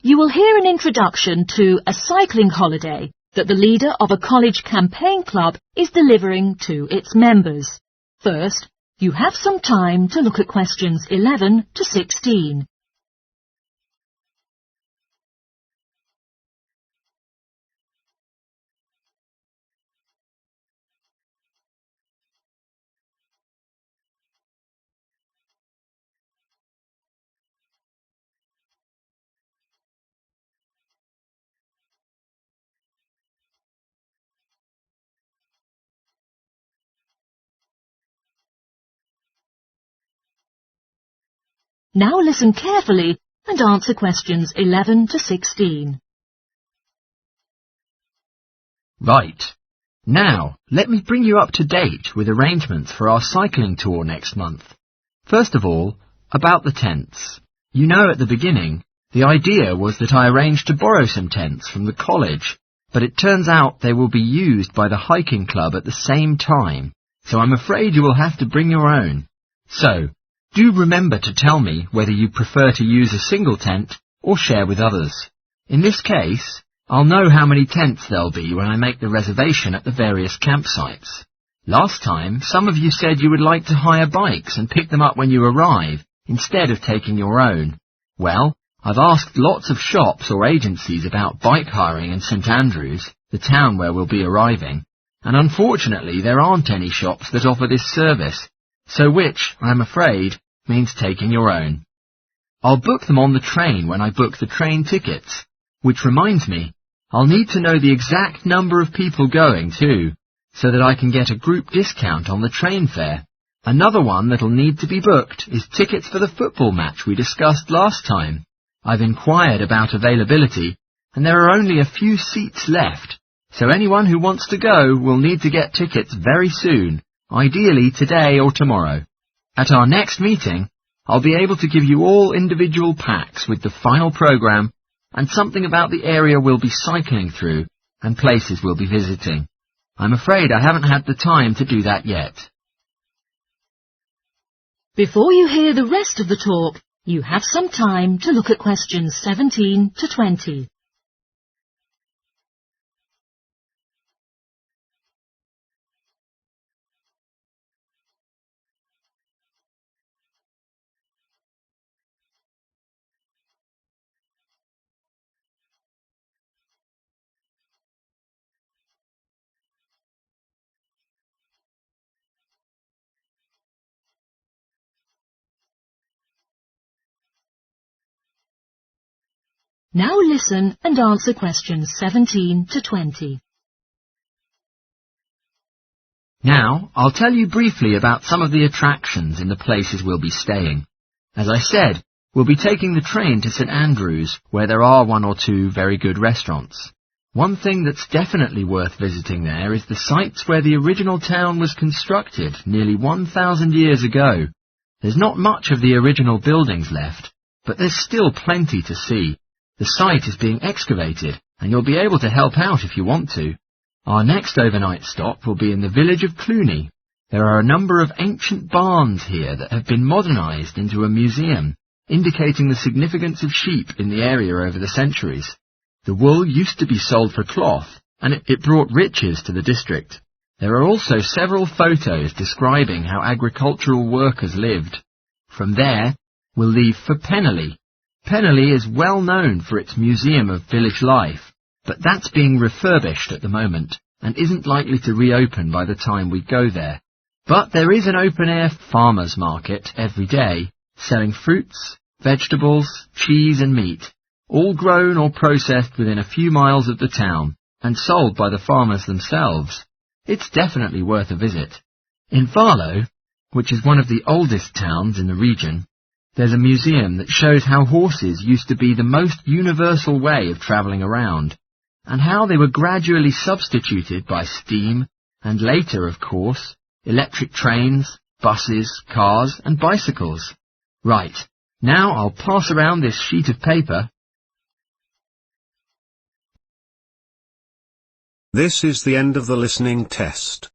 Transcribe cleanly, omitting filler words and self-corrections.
You will hear an introduction to a cycling holiday that the leader of a college campaign club is delivering to its members. First, you have some time to look at questions 11 to 16. Now listen carefully and answer questions 11 to 16. Right. Now, let me bring you up to date with arrangements for our cycling tour next month. First of all, about the tents. You know, at the beginning, the idea was that I arranged to borrow some tents from the college, but it turns out they will be used by the hiking club at the same time, so I'm afraid you will have to bring your own. So, do remember to tell me whether you prefer to use a single tent or share with others. In this case, I'll know how many tents there'll be when I make the reservation at the various campsites. Last time, some of you said you would like to hire bikes and pick them up when you arrive, instead of taking your own. Well, I've asked lots of shops or agencies about bike hiring in St Andrews, the town where we'll be arriving, and unfortunately there aren't any shops that offer this service. So which, I'm afraid, means taking your own. I'll book them on the train when I book the train tickets. Which reminds me, I'll need to know the exact number of people going too, so that I can get a group discount on the train fare. Another one that'll need to be booked is tickets for the football match we discussed last time. I've inquired about availability, and there are only a few seats left, so anyone who wants to go will need to get tickets very soon. Ideally today or tomorrow. At our next meeting, I'll be able to give you all individual packs with the final programme and something about the area we'll be cycling through and places we'll be visiting. I'm afraid I haven't had the time to do that yet. Before you hear the rest of the talk, you have some time to look at questions 17 to 20. Now listen and answer questions 17 to 20. Now, I'll tell you briefly about some of the attractions in the places we'll be staying. As I said, we'll be taking the train to St Andrews, where there are one or two very good restaurants. One thing that's definitely worth visiting there is the sites where the original town was constructed nearly 1,000 years ago. There's not much of the original buildings left, but there's still plenty to see. The site is being excavated, and you'll be able to help out if you want to. Our next overnight stop will be in the village of Cluny. There are a number of ancient barns here that have been modernised into a museum, indicating the significance of sheep in the area over the centuries. The wool used to be sold for cloth, and it brought riches to the district. There are also several photos describing how agricultural workers lived. From there, we'll leave for Penally. Penally is well known for its museum of village life, but that's being refurbished at the moment and isn't likely to reopen by the time we go there. But there is an open-air farmers' market every day, selling fruits, vegetables, cheese and meat, all grown or processed within a few miles of the town and sold by the farmers themselves. It's definitely worth a visit. In Farlow, which is one of the oldest towns in the region, there's a museum that shows how horses used to be the most universal way of travelling around, and how they were gradually substituted by steam, and later, of course, electric trains, buses, cars, and bicycles. Right, now I'll pass around this sheet of paper. This is the end of the listening test.